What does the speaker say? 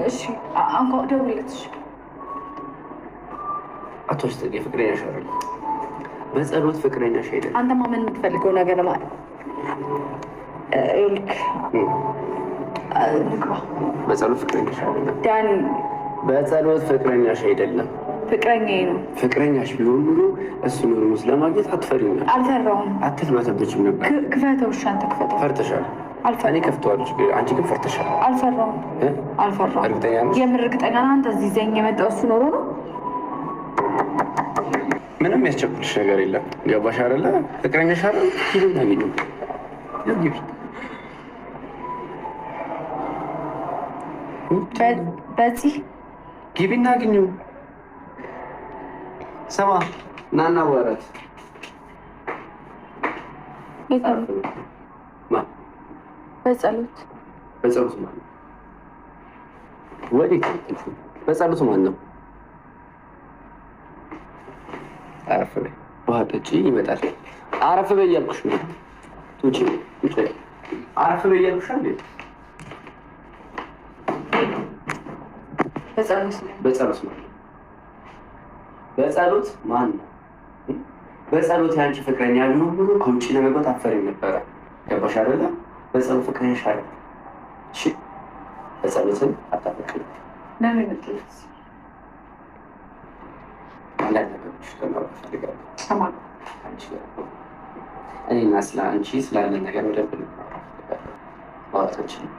እሺ አንኳ ደውልልሽ። አትወስድ ፍቅረኛሽ አይደል? በጸሎት ፍቅረኛሽ አይደል? አንተማ ምን የምትፈልገው ነገር ማለት በጸሎት ፍቅረኛሽ አይደለም ዳኒ። በጸሎት ፍቅረኛሽ አይደለም። ፍቅረኛዬ ነው። ፍቅረኛሽ ቢሆን ኑሮ እሱን ሩስ ለማግኘት አትፈሪም ነበር። አልፈራሁም። አትልበተብችም ነበር። ክፈተው። እሺ አንተ ክፈተው። ፈርተሻል። እኔ ከፍተዋለሁ። አንቺ ግን ፈርተሻል። አልፈራሁም። እርግጠኛ ነሽ? የምር እርግጠኛ ነህ? አንተ እዚህ ይዘኝ የመጣው እሱ ኖሮ ነው። ምንም ያስቸኩልሽ ነገር የለም። ገባሽ አይደለ? ፍቅረኛሽ አይደል? ሂዱና ሂዱ። በዚህ ግቢና አግኙ። ስማ ናና ወራት በጸሎት ማለት ወዴት? በጸሎት ማለት ነው። አረፍ በይ፣ ውሃ ጠጪ፣ ይመጣል። አረፍ በይ እያልኩሽ ነው። ቱጪ አረፍ በይ እያልኩሽ አይደል? በጸሎት ማን ነው? በጸሎት ያንቺ ፍቅረኛ ቢሆን ብሎ ከውጭ ለመግባት አትፈሪም ነበረ። ገባሽ አይደለ? በጸሎት ፍቅረኛሽ አይደል? እሺ በጸሎትን አታፈቅሪ። ለምን ትልስ አንዳንድ ነገሮች ተማሩ ፈልጋለሁ። እኔና ስለ አንቺ ስላለን ነገር ወደብ ማውራት አንችልም።